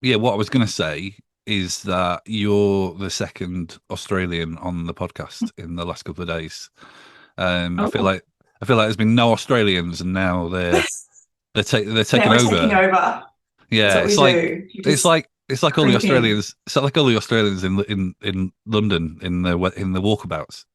yeah, what I was going to say is that you're the second Australian on the podcast in the last couple of days. Um, I feel Oh, like I feel like there's been no Australians, and now they're now taking we're taking over. over. That's Yeah, what we do. You just it's like all the creep in. Australians. It's like all the Australians in London in the walkabouts.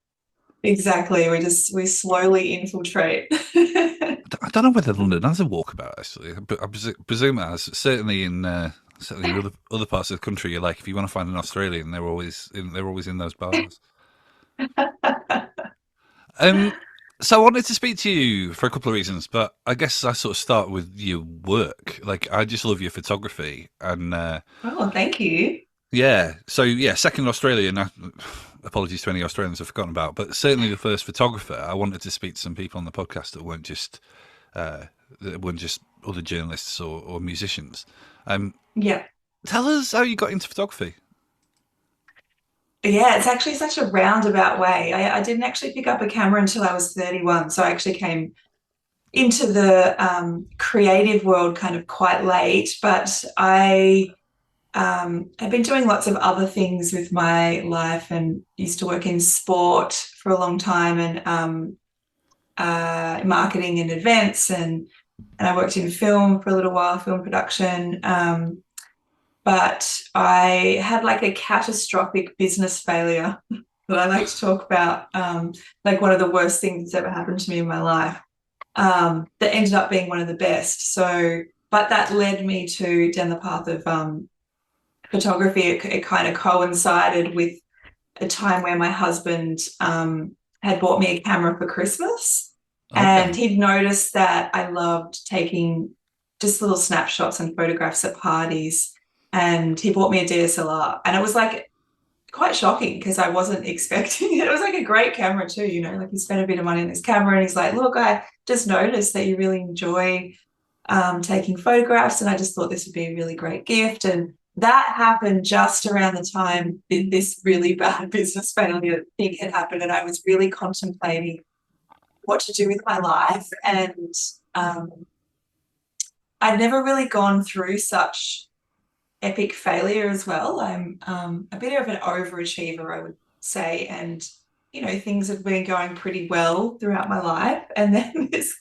Exactly. We slowly infiltrate. I don't know whether London has a walkabout actually, but I presume it has. Certainly in other parts of the country, you're like if you want to find an Australian, they're always in those bars. Um, so I wanted to speak to you for a couple of reasons, but I guess I sort of start with your work. Like I just love your photography, and Oh, thank you. yeah. So yeah, second Australian. Apologies to any Australians I've forgotten about, but certainly the first photographer. I wanted to speak to some people on the podcast uh, that weren't just other journalists or musicians. Um, Yeah. Tell us how you got into photography. Yeah, it's actually such a roundabout way. I didn't actually pick up a camera until I was 31. So I actually came into the creative world kind of quite late, but I have been doing lots of other things with my life and used to work in sport for a long time and marketing and events and I worked in film for a little while, film production. But I had like a catastrophic business failure that I like to talk about, like one of the worst things that's ever happened to me in my life, that ended up being one of the best. So, but that led me to down the path of photography. It kind of coincided with a time where my husband had bought me a camera for Christmas. And Okay. he'd noticed that I loved taking just little snapshots and photographs at parties. And he bought me a DSLR. And it was like quite shocking because I wasn't expecting it. It was like a great camera too, like he spent a bit of money on this camera and he's like, look, I just noticed that you really enjoy taking photographs. And I just thought this would be a really great gift. And that happened just around the time this really bad business failure thing had happened. And I was really contemplating what to do with my life. And um, I'd never really gone through such epic failure as well. I'm a bit of an overachiever, I would say. And, things have been going pretty well throughout my life. And then this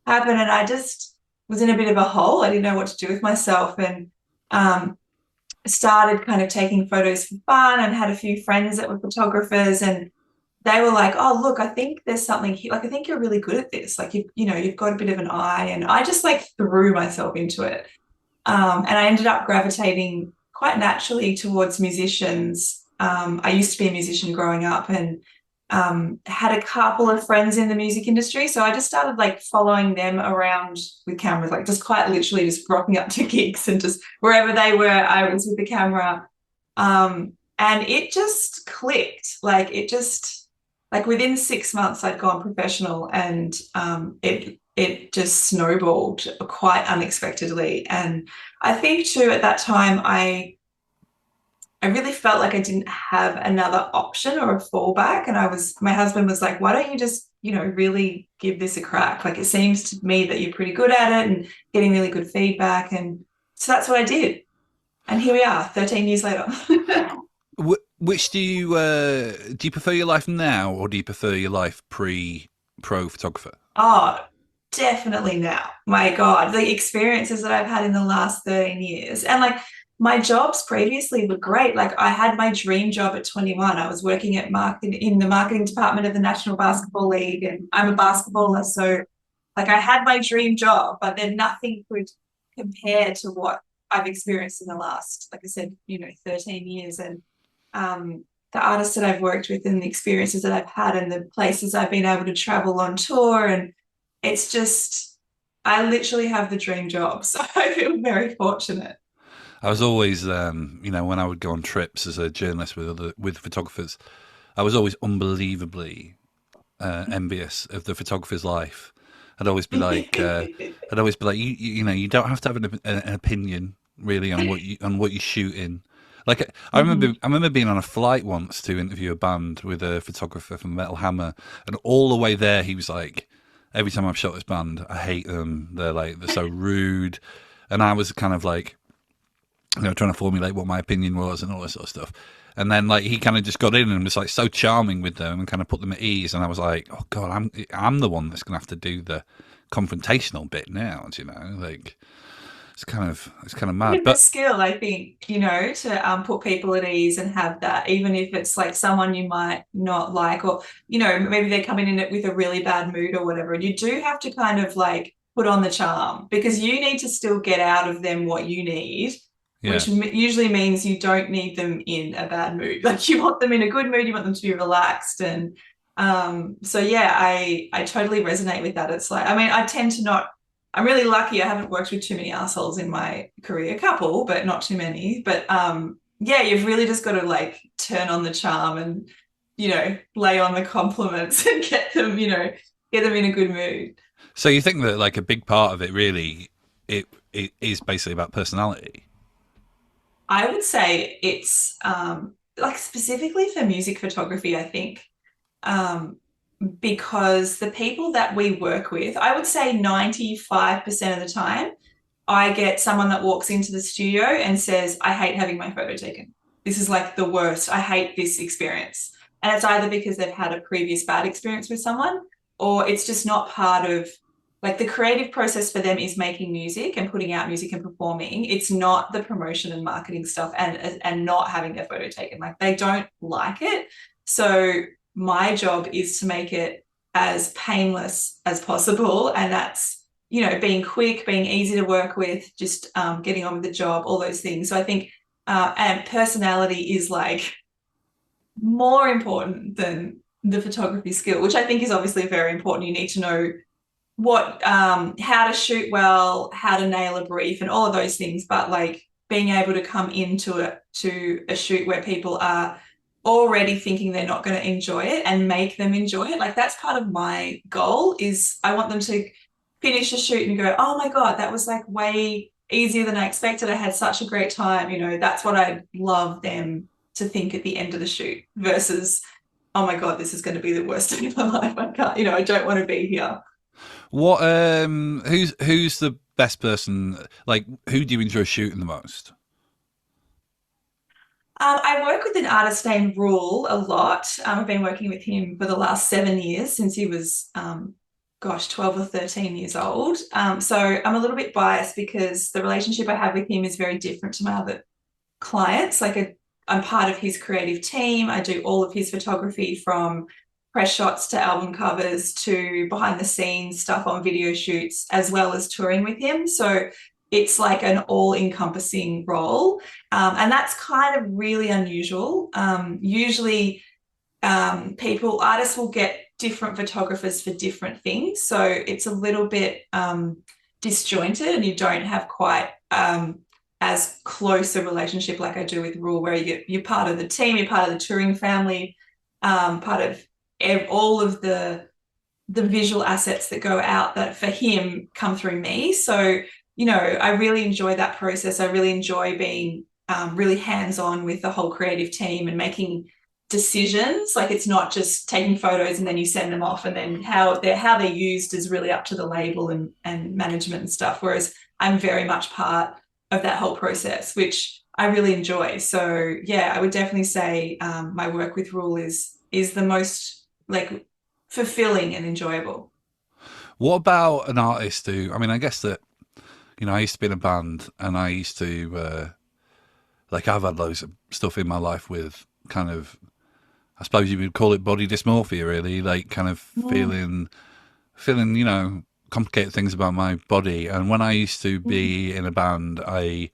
happened, and I just was in a bit of a hole. I didn't know what to do with myself. And um, started kind of taking photos for fun and had a few friends that were photographers and they were like, oh, look, I think there's something here. Like, I think you're really good at this. Like, you've got a bit of an eye. And I just like threw myself into it. And I ended up gravitating quite naturally towards musicians. I used to be a musician growing up and had a couple of friends in the music industry. So I just started like following them around with cameras, like just quite literally just rocking up to gigs and just wherever they were, I was with the camera. And it just clicked. Like within 6 months, I'd gone professional and it just snowballed quite unexpectedly. And I think too at that time I really felt like I didn't have another option or a fallback. And my husband was like, why don't you just, really give this a crack? Like it seems to me that you're pretty good at it and getting really good feedback. And so that's what I did. And here we are, 13 years later. Which do you prefer your life now, or do you prefer your life pre pro photographer? Oh, definitely now. My God, the experiences that I've had in the last 13 years. And like my jobs previously were great. Like I had my dream job at 21. I was working at in the marketing department of the National Basketball League, and I'm a basketballer. So like I had my dream job, but then nothing could compare to what I've experienced in the last, like I said, 13 years. And the artists that I've worked with and the experiences that I've had and the places I've been able to travel on tour. And it's just, I literally have the dream job. So I feel very fortunate. I was always, when I would go on trips as a journalist with photographers, I was always unbelievably envious of the photographer's life. I'd always be like, you don't have to have an opinion really on what you shoot in. Like Mhm. I remember being on a flight once to interview a band with a photographer from Metal Hammer, and all the way there he was like, every time I've shot this band, I hate them. They're so rude, and I was kind of like, trying to formulate what my opinion was and all this sort of stuff. And then like he kind of just got in and was like so charming with them and kind of put them at ease. And I was like, oh god, I'm the one that's gonna have to do the confrontational bit now. You know, like it's kind of mad. It's a skill, I think, to put people at ease and have that, even if it's like someone you might not like, or maybe they're coming in it with a really bad mood or whatever. And you do have to kind of like put on the charm, because you need to still get out of them what you need. Yeah. Which usually means you don't need them in a bad mood. Like you want them in a good mood, you want them to be relaxed. And so yeah, I totally resonate with that. It's like, I mean, I tend to not, I'm really lucky I haven't worked with too many assholes in my career, a couple, but not too many. But yeah, you've really just got to like turn on the charm and, lay on the compliments and get them in a good mood. So you think that like a big part of it really, it is basically about personality? I would say it's like specifically for music photography, I think, because the people that we work with, I would say 95% of the time, I get someone that walks into the studio and says, I hate having my photo taken. This is like the worst. I hate this experience. And it's either because they've had a previous bad experience with someone, or it's just not part of, like, the creative process for them is making music and putting out music and performing. It's not the promotion and marketing stuff and not having their photo taken. Like, they don't like it. So my job is to make it as painless as possible. And that's, being quick, being easy to work with, just getting on with the job, all those things. So I think, and personality is like more important than the photography skill, which I think is obviously very important. You need to know how to shoot well, how to nail a brief and all of those things. But like being able to come into a shoot where people are already thinking they're not going to enjoy it and make them enjoy it. Like that's part of my goal, is I want them to finish a shoot and go, oh my God, that was like way easier than I expected. I had such a great time. That's what I'd love them to think at the end of the shoot, versus, oh my God, this is going to be the worst day of my life. I can't, I don't want to be here. What, who's the best person? Like, who do you enjoy shooting the most? I work with an artist named Rule a lot. I've been working with him for the last 7 years, since he was, 12 or 13 years old. So I'm a little bit biased because the relationship I have with him is very different to my other clients. Like I'm part of his creative team. I do all of his photography, from press shots to album covers to behind the scenes stuff on video shoots, as well as touring with him. So it's like an all-encompassing role. And that's kind of really unusual. Usually artists will get different photographers for different things. So it's a little bit disjointed, and you don't have quite as close a relationship like I do with Rule, where you're part of the team, you're part of the touring family, part of all of the visual assets that go out that for him come through me. So, I really enjoy that process. I really enjoy being really hands-on with the whole creative team and making decisions. Like, it's not just taking photos and then you send them off, and then how they're used is really up to the label and management and stuff. Whereas I'm very much part of that whole process, which I really enjoy. So yeah, I would definitely say my work with Rule is the most like fulfilling and enjoyable. What about an artist who, I mean, I guess that, I used to be in a band, and I used to, I've had loads of stuff in my life with kind of, I suppose you would call it body dysmorphia, really, like kind of feeling, complicated things about my body. And when I used to be in a band, I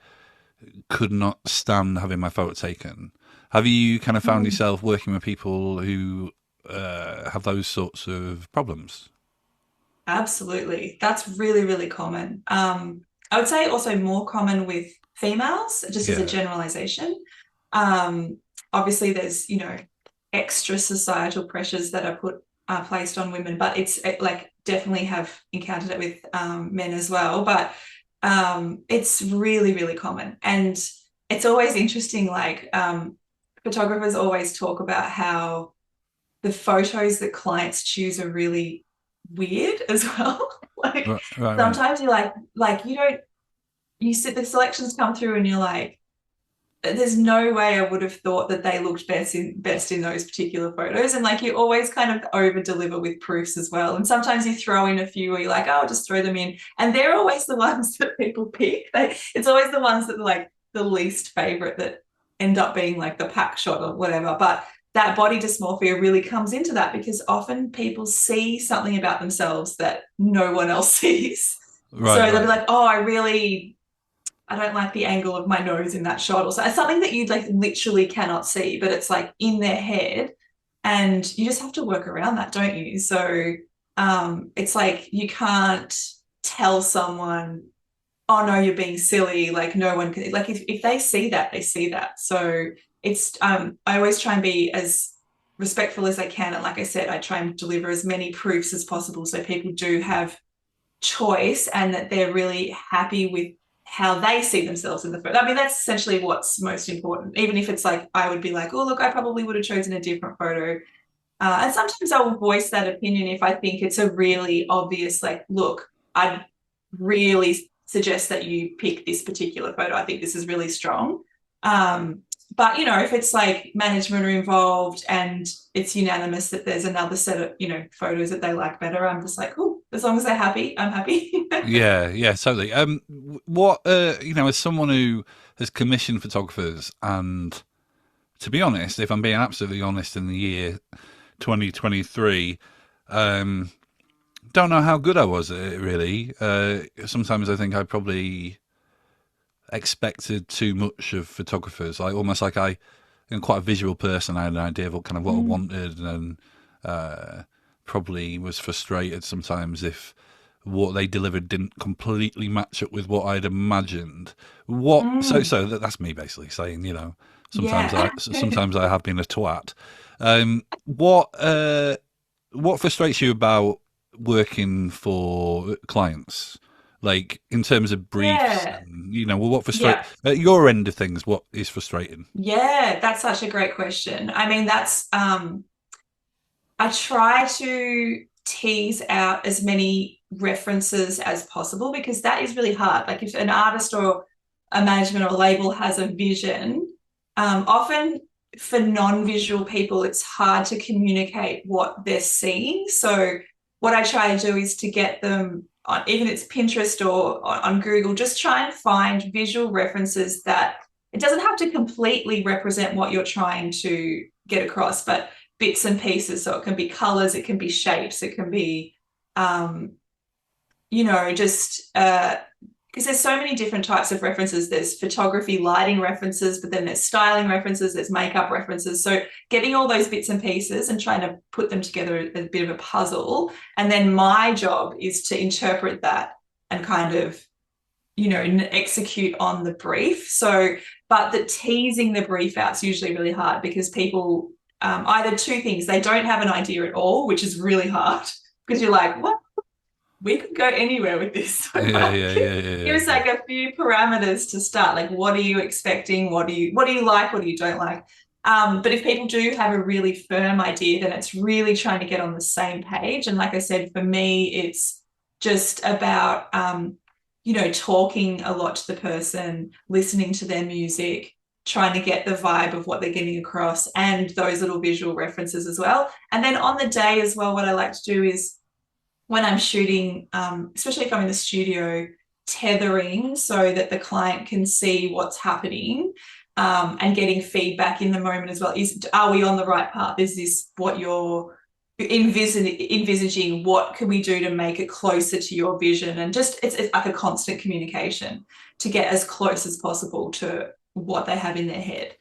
could not stand having my photo taken. Have you kind of found yourself working with people who have those sorts of problems? Absolutely. That's really, really common. I would say also more common with females, just as a generalization. Obviously there's, extra societal pressures that are placed on women, but definitely have encountered it with men as well. But it's really, really common. And it's always interesting, photographers always talk about how the photos that clients choose are really weird as well. Sometimes you're the selections come through and you're like, there's no way I would have thought that they looked best in those particular photos. And like you always kind of over deliver with proofs as well. And sometimes you throw in a few where you're like, oh, I'll just throw them in. And they're always the ones that people pick. It's always the ones that are like the least favorite that end up being like the pack shot or whatever. But that body dysmorphia really comes into that because often people see something about themselves that no one else sees. Right, so they'll be like, oh, I don't like the angle of my nose in that shot, or so. It's something that you like literally cannot see, but it's like in their head, and you just have to work around that, don't you? So it's like you can't tell someone, oh no, you're being silly. Like no one can. Like if they see that, they see that. So it's I always try and be as respectful as I can, and like I said, I try and deliver as many proofs as possible, so people do have choice and that they're really happy with how they see themselves in the photo. I mean, that's essentially what's most important. Even if it's like, I would be like, oh, look, I probably would have chosen a different photo. And sometimes I will voice that opinion if I think it's a really obvious, like, look, I'd really suggest that you pick this particular photo. I think this is really strong. But, you know, if it's like management are involved and it's unanimous that there's another set of, you know, photos that they like better, I'm just like, oh, as long as they're happy, I'm happy. yeah, totally. What you know, as someone who has commissioned photographers, and to be honest, if I'm being absolutely honest, in the year 2023, don't know how good I was at it really. Sometimes I think I probably expected too much of photographers, like almost like I'm quite a visual person. I had an idea of what I wanted, and probably was frustrated sometimes if what they delivered didn't completely match up with what I'd imagined. So that's me basically saying, you know, sometimes I have been a twat. What frustrates you about working for clients? Like in terms of briefs, and, you know, what frustrates at your end of things? What is frustrating? Yeah, that's such a great question. I mean, that's I try to tease out as many references as possible because that is really hard. Like if an artist or a management or a label has a vision, often for non-visual people, it's hard to communicate what they're seeing. So what I try to do is to get them on, even it's Pinterest or on Google, just try and find visual references that it doesn't have to completely represent what you're trying to get across, but bits and pieces. So it can be colors, it can be shapes, it can be, you know, just because there's so many different types of references. There's photography, lighting references, but then there's styling references, there's makeup references. So getting all those bits and pieces and trying to put them together a bit of a puzzle. And then my job is to interpret that and kind of, you know, execute on the brief. So, but the teasing the brief out is usually really hard because people, either two things, they don't have an idea at all, which is really hard because you're like, what? We could go anywhere with this. So give us like a few parameters to start. Like, what are you expecting? What do you like? What do you don't like? But if people do have a really firm idea, then it's really trying to get on the same page. And like I said, for me, it's just about, you know, talking a lot to the person, listening to their music, trying to get the vibe of what they're getting across and those little visual references as well. And then on the day as well, what I like to do is when I'm shooting, especially if I'm in the studio, tethering so that the client can see what's happening and getting feedback in the moment as well. Are we on the right path? Is this what you're envisaging? What can we do to make it closer to your vision? And just it's like a constant communication to get as close as possible to what they have in their head.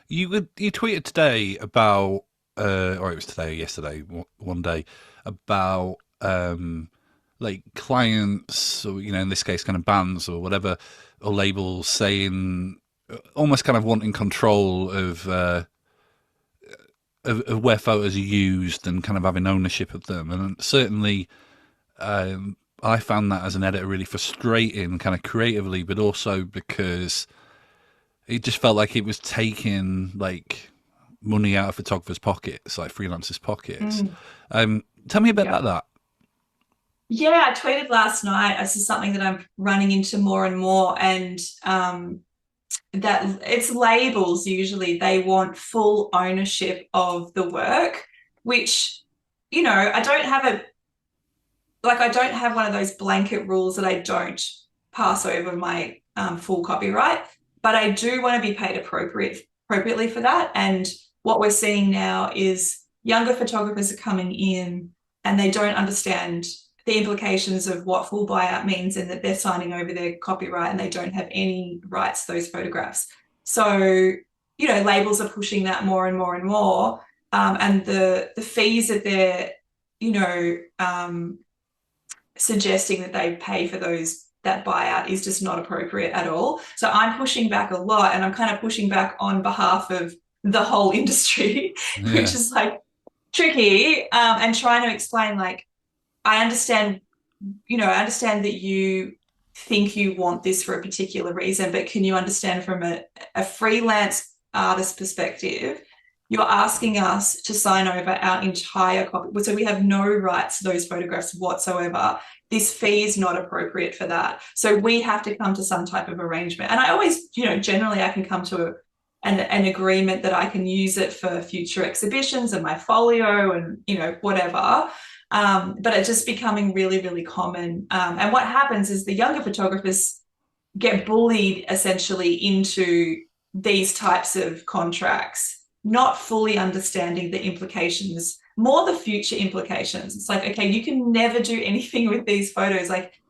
You tweeted today about, or it was today or yesterday, one day, about like clients, or, you know, in this case kind of bands or whatever, or labels saying, almost kind of wanting control of where photos are used and kind of having ownership of them. And certainly I found that as an editor really frustrating, kind of creatively, but also because it just felt like it was taking like money out of photographers' pockets, like freelancers' pockets. Tell me a bit about that. Yeah, I tweeted last night. This is something that I'm running into more and more. And that it's labels. Usually they want full ownership of the work, which, I don't have one of those blanket rules that I don't pass over my full copyright, but I do want to be paid appropriately for that. And what we're seeing now is younger photographers are coming in and they don't understand the implications of what full buyout means, and that they're signing over their copyright and they don't have any rights to those photographs. So, labels are pushing that more and more and more. And the fees that they're, suggesting that they pay for that buyout is just not appropriate at all. So I'm pushing back a lot, and I'm kind of pushing back on behalf of the whole industry, which is like tricky, and trying to explain, like, I understand that you think you want this for a particular reason, but can you understand from a freelance artist perspective, you're asking us to sign over our entire copy. So we have no rights to those photographs whatsoever. This fee is not appropriate for that. So we have to come to some type of arrangement. And I always, generally I can come to an agreement that I can use it for future exhibitions and my folio and, whatever. But it's just becoming really, really common. And what happens is the younger photographers get bullied essentially into these types of contracts, not fully understanding the implications, more the future implications. It's like, okay, you can never do anything with these photos. Like,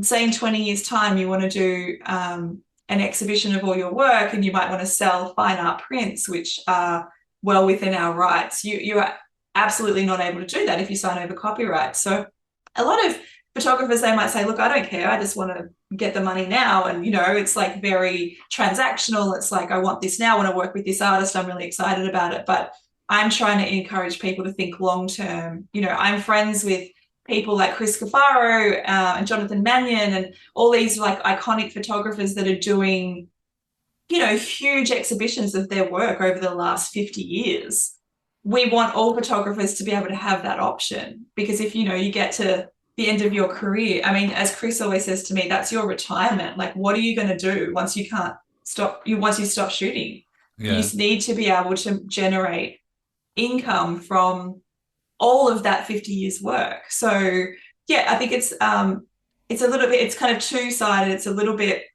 say in 20 years' time, you want to do an exhibition of all your work, and you might want to sell fine art prints, which are well within our rights. You're absolutely not able to do that if you sign over copyright. So a lot of photographers, they might say, look, I don't care, I just want to get the money now. And, it's like very transactional. It's like, I want this now, I want to work with this artist, I'm really excited about it. But I'm trying to encourage people to think long term. I'm friends with people like Chris Cafaro and Jonathan Mannion and all these like iconic photographers that are doing, huge exhibitions of their work over the last 50 years. We want all photographers to be able to have that option, because if, you get to the end of your career, I mean, as Chris always says to me, that's your retirement. Like, what are you going to do once you stop shooting? Yeah. You need to be able to generate income from all of that 50 years work. So yeah, I think it's a little bit, it's kind of two-sided. It's a little bit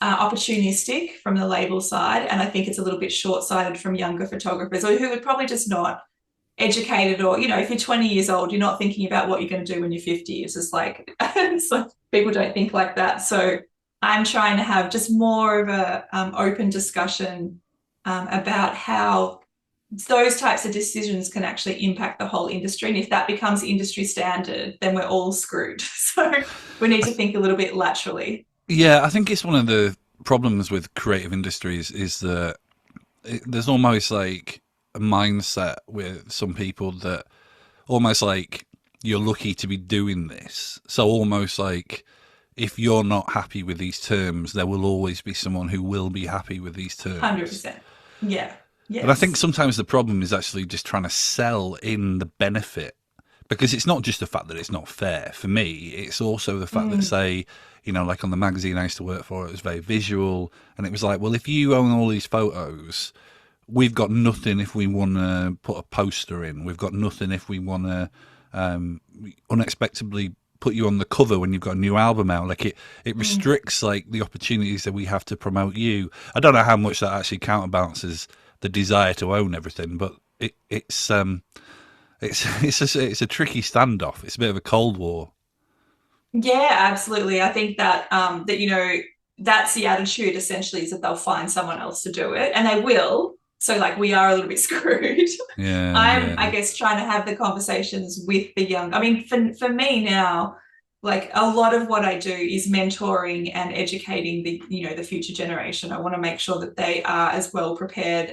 opportunistic from the label side, and I think it's a little bit short-sighted from younger photographers, or who are probably just not educated, or if you're 20 years old, you're not thinking about what you're going to do when you're 50. It's just like so people don't think like that. So I'm trying to have just more of a open discussion about how those types of decisions can actually impact the whole industry. And if that becomes industry standard, then we're all screwed. So we need to think a little bit laterally. Yeah, I think it's one of the problems with creative industries is that there's almost like a mindset with some people that almost like you're lucky to be doing this. So almost like if you're not happy with these terms, there will always be someone who will be happy with these terms. 100%. Yeah. Yes. But I think sometimes the problem is actually just trying to sell in the benefit, because it's not just the fact that it's not fair. For me, it's also the fact that, say, like on the magazine I used to work for, it was very visual. And it was like, well, if you own all these photos, we've got nothing if we want to put a poster in. We've got nothing if we want to unexpectedly put you on the cover when you've got a new album out. Like it restricts like the opportunities that we have to promote you. I don't know how much that actually counterbalances the desire to own everything, but it's a tricky standoff. It's a bit of a Cold War. Yeah, absolutely. I think that that's the attitude essentially, is that they'll find someone else to do it, and they will. So like we are a little bit screwed. Yeah. I guess, trying to have the conversations with the young. I mean, for me now, like a lot of what I do is mentoring and educating the future generation. I want to make sure that they are as well prepared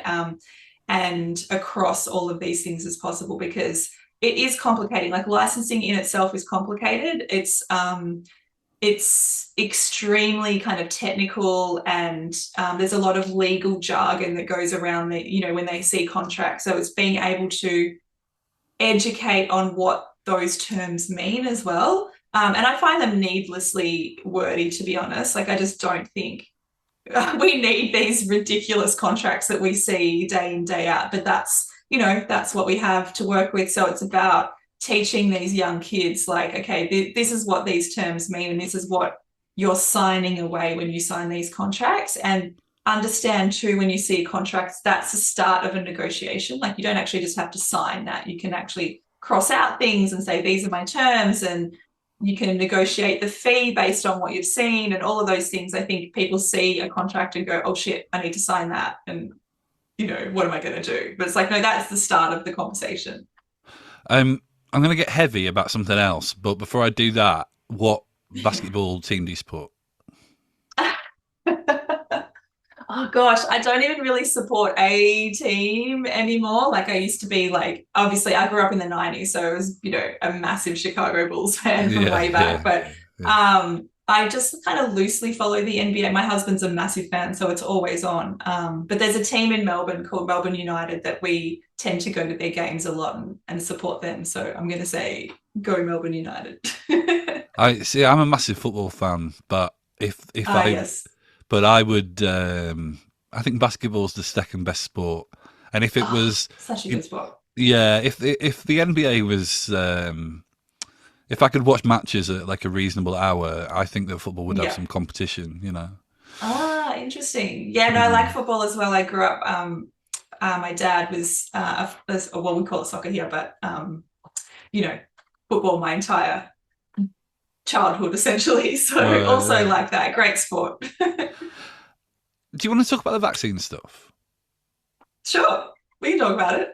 and across all of these things as possible, because it is complicating. Like licensing in itself is complicated. It's extremely kind of technical, and there's a lot of legal jargon that goes around when they see contracts. So it's being able to educate on what those terms mean as well. And I find them needlessly wordy, to be honest. Like, I just don't think we need these ridiculous contracts that we see day in, day out, but that's what we have to work with. So it's about teaching these young kids, like, okay, this is what these terms mean, and this is what you're signing away when you sign these contracts. And understand too, when you see contracts, that's the start of a negotiation. Like, you don't actually just have to sign that. You can actually cross out things and say, these are my terms, and you can negotiate the fee based on what you've seen and all of those things. I think people see a contract and go, oh shit, I need to sign that. And, what am I going to do? But it's like, no, that's the start of the conversation. I'm going to get heavy about something else, but before I do that, what basketball team do you support? Oh gosh, I don't even really support a team anymore. Like, I used to be, like, obviously I grew up in the 90s, so I was, a massive Chicago Bulls fan from way back. But I just kind of loosely follow the NBA. My husband's a massive fan, so it's always on. But there's a team in Melbourne called Melbourne United that we tend to go to their games a lot and support them. So I'm going to say go Melbourne United. I'm a massive football fan, but yes. But I would, I think basketball's the second best sport. And if it was such a good sport. Yeah, if the NBA was, if I could watch matches at like a reasonable hour, I think that football would have some competition, Interesting. Yeah, no, I like football as well. I grew up, my dad was, well, we call it soccer here, but, football my entire childhood essentially. So also like that. Great sport. Do you want to talk about the vaccine stuff? Sure, we can talk about it.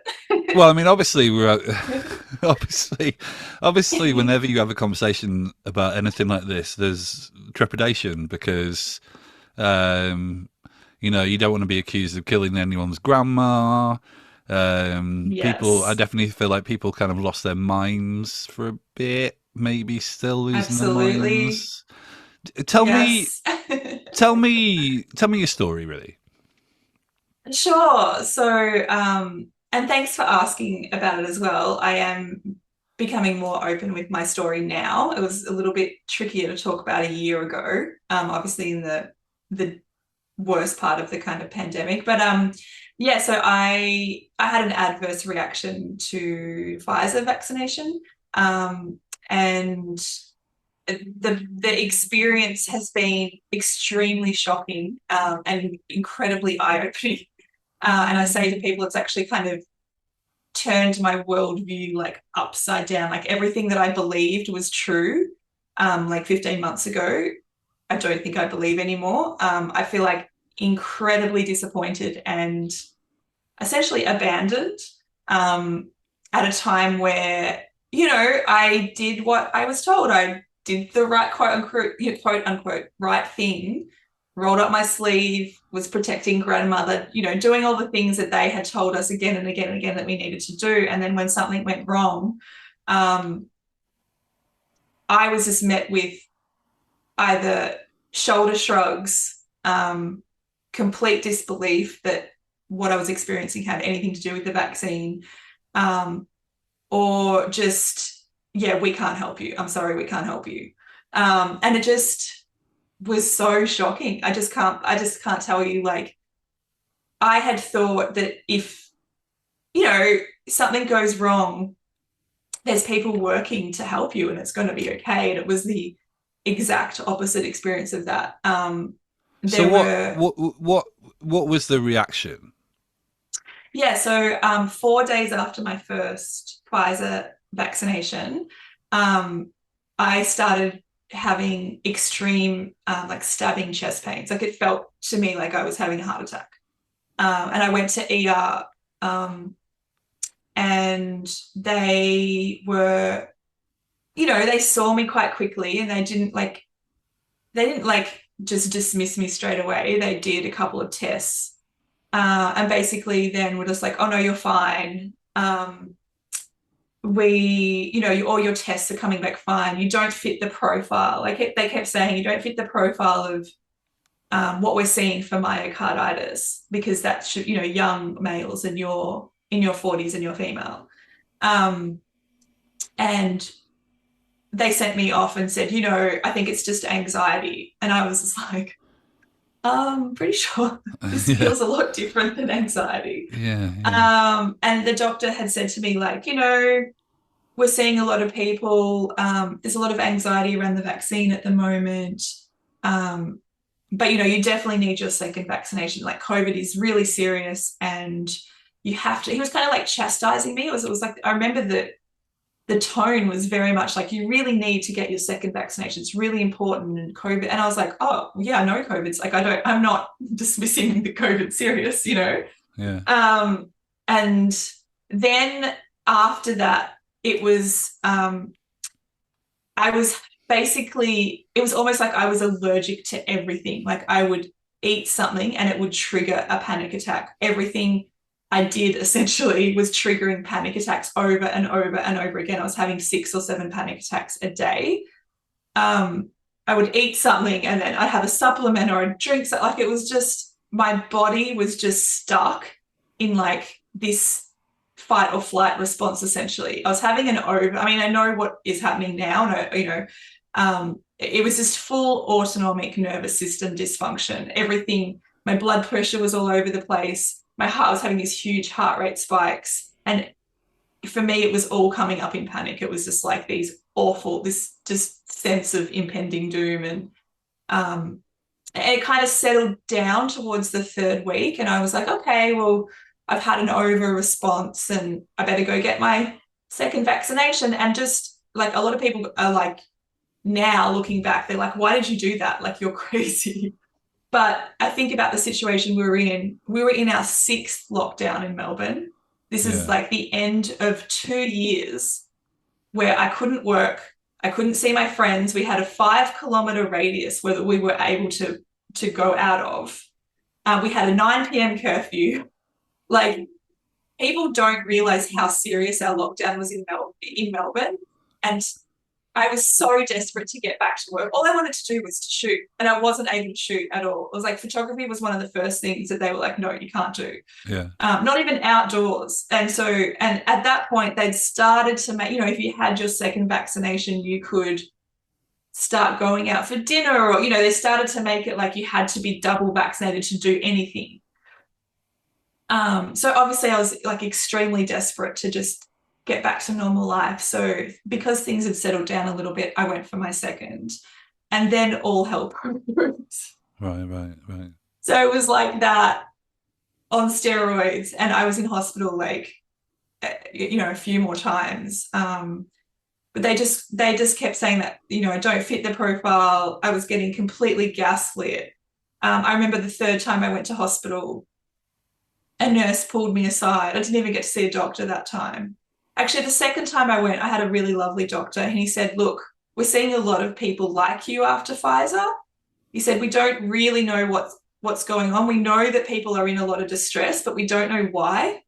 Well, I mean, obviously obviously whenever you have a conversation about anything like this, there's trepidation because you don't want to be accused of killing anyone's grandma. People, I definitely feel like people kind of lost their minds for a bit, maybe still losing their minds. Tell me your story, really. Sure. So, and thanks for asking about it as well. I am becoming more open with my story now. It was a little bit trickier to talk about a year ago, obviously in the worst part of the kind of pandemic. But so I had an adverse reaction to Pfizer vaccination, and the experience has been extremely shocking and incredibly eye-opening. And I say to people, it's actually kind of turned my worldview like upside down. Like, everything that I believed was true like 15 months ago, I don't think I believe anymore. I feel like incredibly disappointed and essentially abandoned at a time where, I did what I was told. I did the right quote unquote right thing, rolled up my sleeve, was protecting grandmother, doing all the things that they had told us again and again and again that we needed to do. And then when something went wrong, I was just met with either shoulder shrugs, complete disbelief that what I was experiencing had anything to do with the vaccine, or just, we can't help you. I'm sorry, we can't help you. And it just was so shocking. I just can't tell you, like, I had thought that if, something goes wrong, there's people working to help you and it's going to be okay. And it was the exact opposite experience of that. What was the reaction? Yeah, so 4 days after my first Pfizer vaccination, I started having extreme like stabbing chest pains. Like, it felt to me like I was having a heart attack. And I went to ER, and they were, they saw me quite quickly, and they didn't just dismiss me straight away. They did a couple of tests. And basically then we're just like, oh no, you're fine. All your tests are coming back fine. You don't fit the profile. They kept saying, you don't fit the profile of what we're seeing for myocarditis, because that's, young males, and you're in your 40s and you're female. And they sent me off and said, I think it's just anxiety. And I was just like, Pretty sure this Yeah, feels a lot different than anxiety. yeah, yeah, And the doctor had said to me, like, we're seeing a lot of people, there's a lot of anxiety around the vaccine at the moment. Um, but, you definitely need your second vaccination. Like, COVID is really serious and you have to. He was kind of like chastising me. It was like, I remember that the tone was very much like, you really need to get your second vaccination. It's really important. And COVID. And I was like, oh, yeah, I know COVID's like, I'm not dismissing the COVID serious. yeah, And then after that, it was, I was basically, it was almost like I was allergic to everything. Like I would eat something and it would trigger a panic attack. Everything I did essentially was triggering panic attacks over and over and over again. I was having 6 or 7 panic attacks a day. I would eat something and then I'd have a supplement or a drink. So like it was just, my body was just stuck in like this fight or flight response essentially. I was having I know what is happening now, and it was just full autonomic nervous system dysfunction. Everything, my blood pressure was all over the place. My heart was having these huge heart rate spikes. And for me, it was all coming up in panic. It was just like this just sense of impending doom. And it kind of settled down towards the 3rd week. And I was like, okay, well, I've had an over response and I better go get my second vaccination. And just like a lot of people are like, now looking back, they're like, why did you do that? Like, you're crazy. But I think about the situation we were in. We were in our 6th lockdown in Melbourne. This is like the end of 2 years where I couldn't work. I couldn't see my friends. We had a 5-kilometre radius where we were able to go out of. We had a 9 p.m. curfew. Like, people don't realize how serious our lockdown was in Melbourne. And I was so desperate to get back to work. All I wanted to do was to shoot, and I wasn't able to shoot at all. It was like photography was one of the first things that they were like, no, you can't do. yeah. Not even outdoors. And at that point, they'd started to make, if you had your second vaccination, you could start going out for dinner, or, they started to make it like you had to be double vaccinated to do anything. So obviously I was like extremely desperate to just get back to normal life. So because things had settled down a little bit, I went for my second, and then all hell broke loose. Right. So it was like that on steroids, and I was in hospital like, a few more times. But they just kept saying that, I don't fit the profile. I was getting completely gaslit. I remember the 3rd time I went to hospital, a nurse pulled me aside. I didn't even get to see a doctor that time. Actually, the 2nd time I went, I had a really lovely doctor, and he said, look, we're seeing a lot of people like you after Pfizer. He said, we don't really know what's going on. We know that people are in a lot of distress, but we don't know why.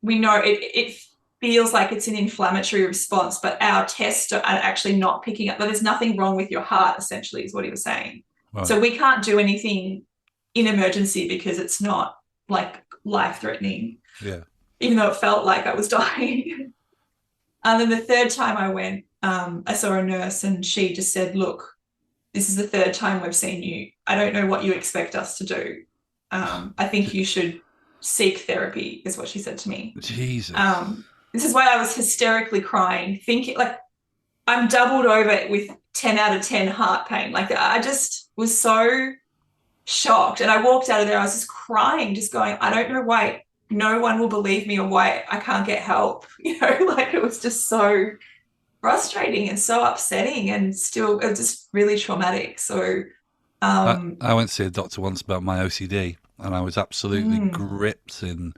We know it feels like it's an inflammatory response, but our tests are actually not picking up. But there's nothing wrong with your heart, essentially, is what he was saying. Right. So we can't do anything in emergency because it's not like life-threatening. Yeah. Even though it felt like I was dying. And then the 3rd time I went, I saw a nurse, and she just said, look, this is the 3rd time we've seen you. I don't know what you expect us to do. I think you should seek therapy, is what she said to me. Jesus. This is why I was hysterically crying, thinking like I'm doubled over with 10 out of 10 heart pain. Like I just was so shocked. And I walked out of there, I was just crying, just going, I don't know why no one will believe me or why I can't get help. Like it was just so frustrating and so upsetting, and still it was just really traumatic. So I went to see a doctor once about my OCD, and I was absolutely gripped in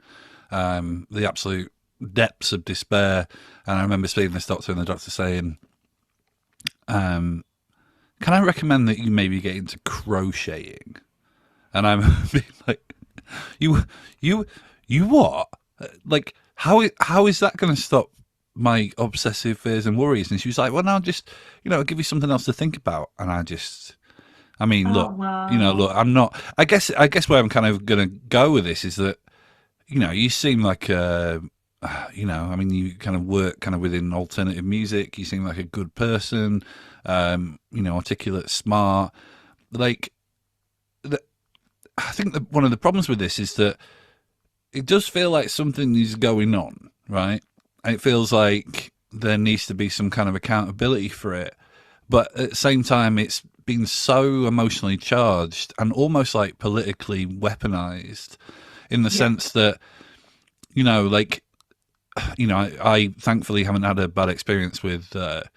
the absolute depths of despair. And I remember speaking to this doctor, and the doctor saying, can I recommend that you maybe get into crocheting? And I'm being like, you what? Like, how is that going to stop my obsessive fears and worries? And she was like, well, now just, I'll give you something else to think about. And look, wow. Look, I'm not, I guess where I'm kind of going to go with this is that, you seem like, you kind of work kind of within alternative music. You seem like a good person, articulate, smart. Like, I think that one of the problems with this is that it does feel like something is going on, right? It feels like there needs to be some kind of accountability for it. But at the same time, it's been so emotionally charged and almost like politically weaponized in the sense that, I thankfully haven't had a bad experience with the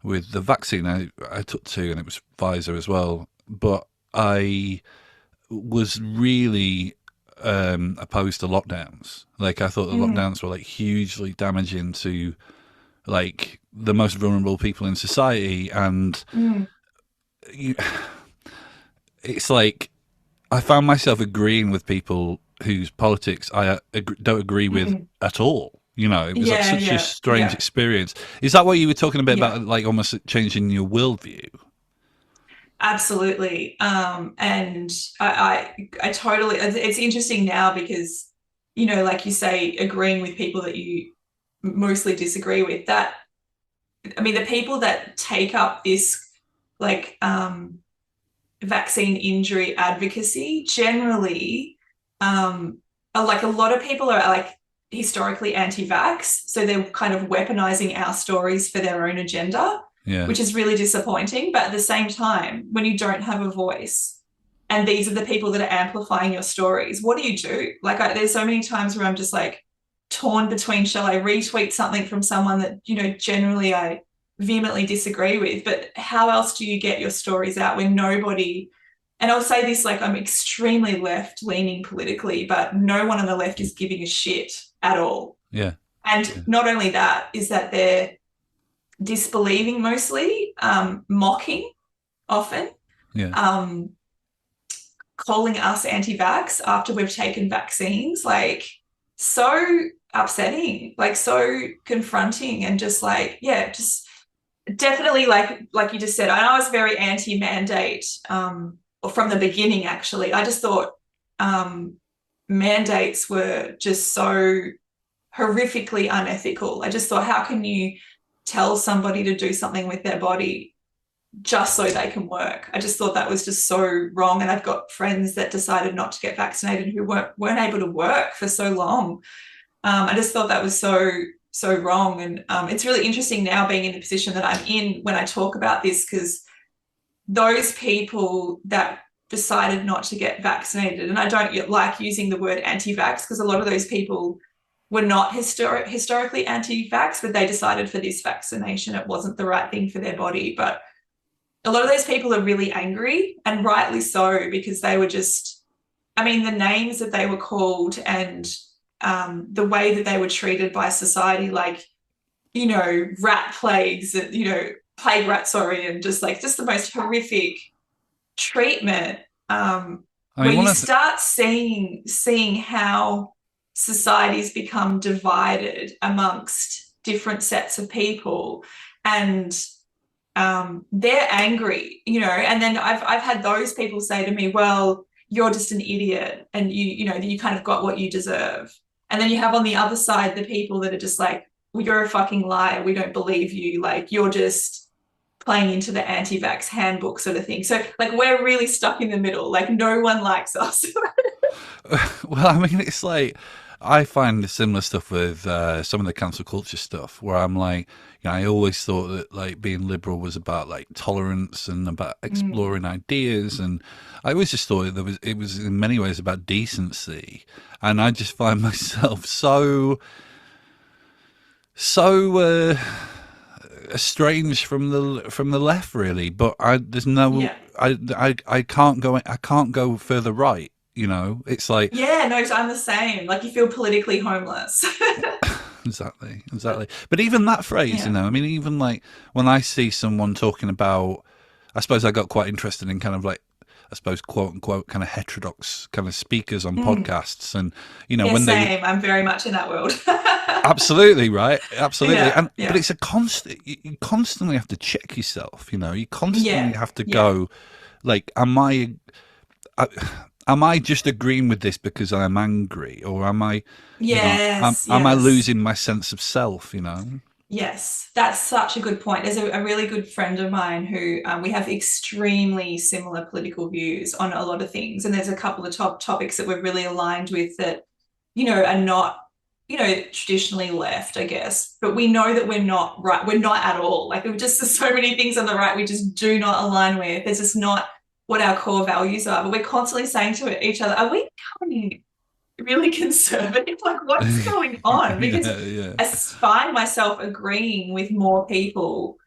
vaccine. I took two and it was Pfizer as well. But I was really opposed to lockdowns. Like, I thought the lockdowns were like hugely damaging to like the most vulnerable people in society, and it's like I found myself agreeing with people whose politics I don't agree with at all. It was like such a strange experience. Is that what you were talking about, like almost changing your worldview? Absolutely. And I totally, it's interesting now because, like you say, agreeing with people that you mostly disagree with, that, I mean, the people that take up this like vaccine injury advocacy generally are like, a lot of people are like historically anti-vax. So they're kind of weaponizing our stories for their own agenda. Yeah. Which is really disappointing. But at the same time, when you don't have a voice and these are the people that are amplifying your stories, what do you do? Like, there's so many times where I'm just like torn between, shall I retweet something from someone that, generally I vehemently disagree with, but how else do you get your stories out when nobody, and I'll say this, like, I'm extremely left leaning politically, but no one on the left is giving a shit at all. Yeah. And not only that, is that they're disbelieving mostly, mocking often, calling us anti-vax after we've taken vaccines, like so upsetting, like so confronting, and just like, just definitely like you just said, I was very anti-mandate from the beginning, actually. I just thought mandates were just so horrifically unethical. I just thought, how can you tell somebody to do something with their body just so they can work? I just thought that was just so wrong. And I've got friends that decided not to get vaccinated who weren't able to work for so long. I just thought that was so wrong. And it's really interesting now being in the position that I'm in when I talk about this, because those people that decided not to get vaccinated, and I don't like using the word anti-vax because a lot of those people were not historically anti-vax, but they decided for this vaccination it wasn't the right thing for their body. But a lot of those people are really angry, and rightly so, because they were just, I mean, the names that they were called and the way that they were treated by society, like, rat plagues, plague rat, and just the most horrific treatment. When you start seeing how societies become divided amongst different sets of people, and they're angry, and then I've had those people say to me, well, you're just an idiot, and you kind of got what you deserve. And then you have on the other side the people that are just like, well, you're a fucking liar, we don't believe you, like, you're just playing into the anti-vax handbook sort of thing. So like, we're really stuck in the middle, like no one likes us. Well, I mean, it's like, I find similar stuff with some of the cancel culture stuff, where I'm like, I always thought that like being liberal was about like tolerance and about exploring ideas, and I always just thought it was in many ways about decency, and I just find myself so estranged from the left, really. But I can't go further right. It's like, no, I'm the same. Like, you feel politically homeless. Exactly. But even that phrase, I mean, even like when I see someone talking about, I suppose I got quite interested in kind of like, I suppose, quote unquote, kind of heterodox kind of speakers on podcasts, and I'm very much in that world. Absolutely, right? Absolutely. But it's a constant. You constantly have to check yourself. You constantly have to go, like, am I just agreeing with this because I'm angry, or am I? Am I losing my sense of self? Yes, that's such a good point. There's a really good friend of mine who we have extremely similar political views on a lot of things. And there's a couple of top topics that we're really aligned with that, are not, traditionally left, I guess. But we know that we're not right. We're not at all. Like there's so many things on the right we just do not align with. It's just not what our core values are. But we're constantly saying to each other, are we becoming really conservative? Like, what's going on? Because I find myself agreeing with more people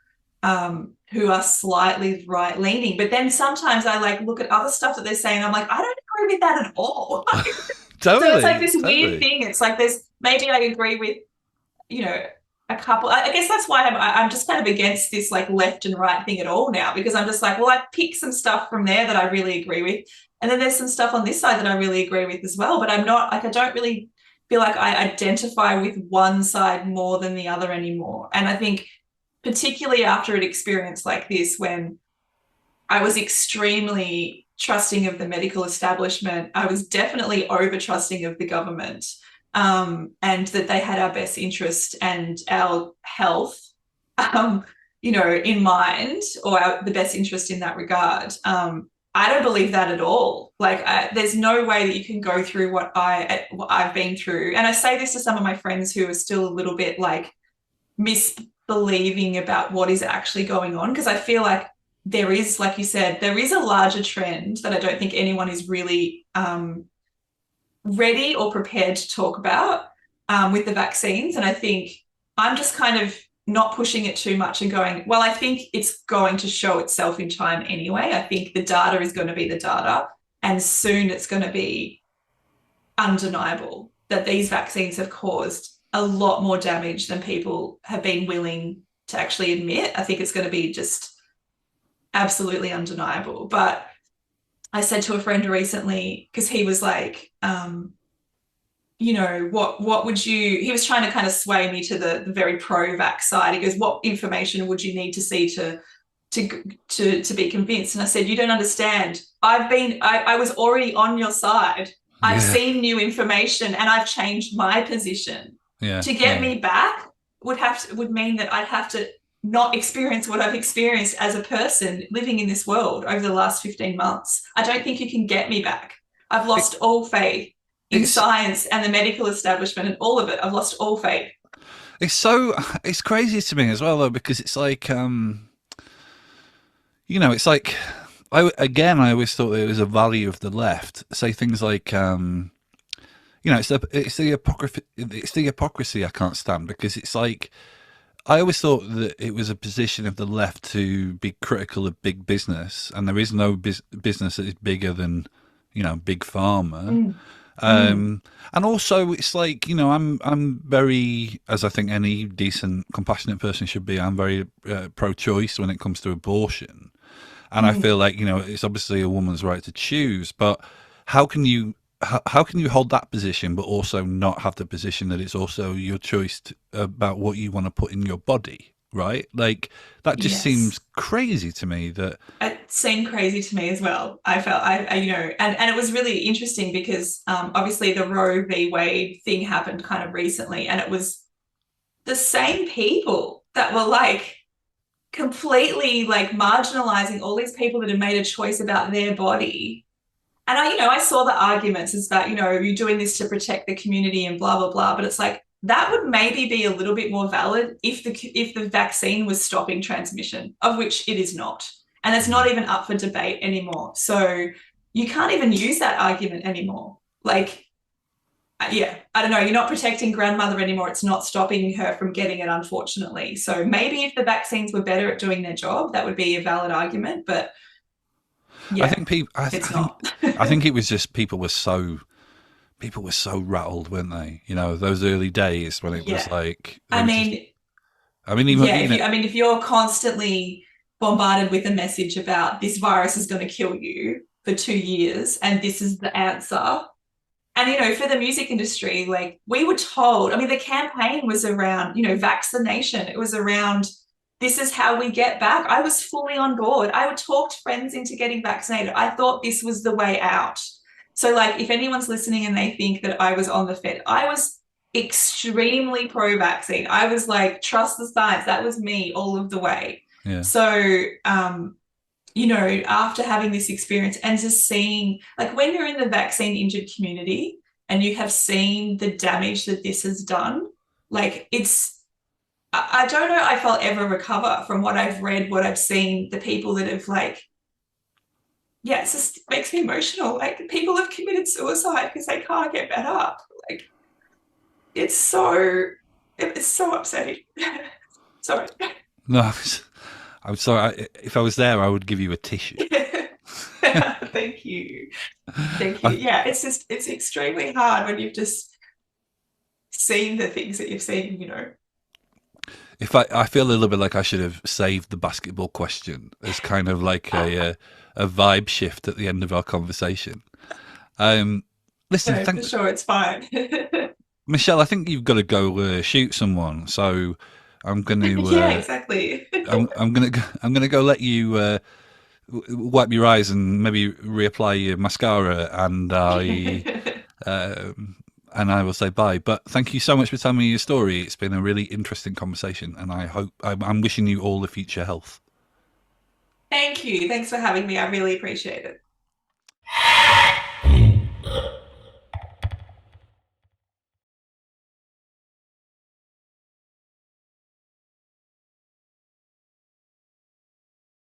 who are slightly right leaning, but then sometimes I like look at other stuff that they're saying. I'm like, I don't agree with that at all. Totally. So it's like this weird thing. It's like maybe I agree with, a couple. I guess that's why I'm just kind of against this like left and right thing at all now, because I'm just like, well, I pick some stuff from there that I really agree with. And then there's some stuff on this side that I really agree with as well. But I'm not like, I don't really feel like I identify with one side more than the other anymore. And I think particularly after an experience like this, when I was extremely trusting of the medical establishment, I was definitely over trusting of the government, and that they had our best interest and our health, in mind, or the best interest in that regard. I don't believe that at all. Like, there's no way that you can go through what I've been through. And I say this to some of my friends who are still a little bit like misbelieving about what is actually going on, because I feel like there is, like you said, there is a larger trend that I don't think anyone is really ready or prepared to talk about with the vaccines. And I think I'm just kind of not pushing it too much and going, well, I think it's going to show itself in time anyway. I think the data is going to be the data, and soon it's going to be undeniable that these vaccines have caused a lot more damage than people have been willing to actually admit. I think it's going to be just absolutely undeniable. But I said to a friend recently, because he was like, what would you, he was trying to kind of sway me to the very pro-vax side. He goes, what information would you need to see to be convinced? And I said, you don't understand. I was already on your side. I've seen new information and I've changed my position. To get me back would mean that I'd have to not experience what I've experienced as a person living in this world over the last 15 months. I don't think you can get me back. I've lost all faith in science and the medical establishment and all of it. I've lost all faith. It's crazy to me as well, though, because it's like, it's like, I always thought there was a value of the left. Say things like, it's the hypocrisy I can't stand, because it's like, I always thought that it was a position of the left to be critical of big business, and there is no business that is bigger than, big pharma. And also it's like, I'm very, as I think any decent, compassionate person should be, I'm very pro-choice when it comes to abortion. And I feel like, it's obviously a woman's right to choose, but how can you hold that position but also not have the position that it's also your choice about what you want to put in your body, right? Like, that just seems crazy to me. That it seemed crazy to me as well. I felt and it was really interesting because obviously the Roe v. Wade thing happened kind of recently, and it was the same people that were like completely like marginalizing all these people that had made a choice about their body. And I saw the arguments as that, you're doing this to protect the community and blah, blah, blah. But it's like, that would maybe be a little bit more valid if the vaccine was stopping transmission, of which it is not. And it's not even up for debate anymore. So you can't even use that argument anymore. Like, I don't know. You're not protecting grandmother anymore. It's not stopping her from getting it, unfortunately. So maybe if the vaccines were better at doing their job, that would be a valid argument. But I think I think it was just people were so rattled, weren't they? Those early days when it was like. If you're constantly bombarded with a message about this virus is going to kill you for 2 years and this is the answer. And, for the music industry, like we were told, the campaign was around, vaccination. It was around, this is how we get back. I was fully on board. I would talk friends into getting vaccinated. I thought this was the way out. So like, if anyone's listening and they think that I was on the fence, I was extremely pro-vaccine. I was like, trust the science. That was me all of the way. Yeah. So, after having this experience and just seeing, like, when you're in the vaccine injured community and you have seen the damage that this has done, like, I don't know if I'll ever recover from what I've read, what I've seen, the people that have, like, yeah, it just makes me emotional. Like, people have committed suicide because they can't get better. Like, it's so upsetting. Sorry. No, I'm sorry. If I was there, I would give you a tissue. Thank you. Thank you. Yeah, it's extremely hard when you've just seen the things that you've seen, If I feel a little bit like I should have saved the basketball question as kind of like a vibe shift at the end of our conversation. Listen, No, for sure, it's fine. Michelle, I think you've got to go shoot someone. So I'm going to Yeah, exactly. I'm gonna go let you wipe your eyes and maybe reapply your mascara, and I will say bye. But thank you so much for telling me your story. It's been a really interesting conversation, and I'm wishing you all the future health. Thank you. Thanks for having me. I really appreciate it.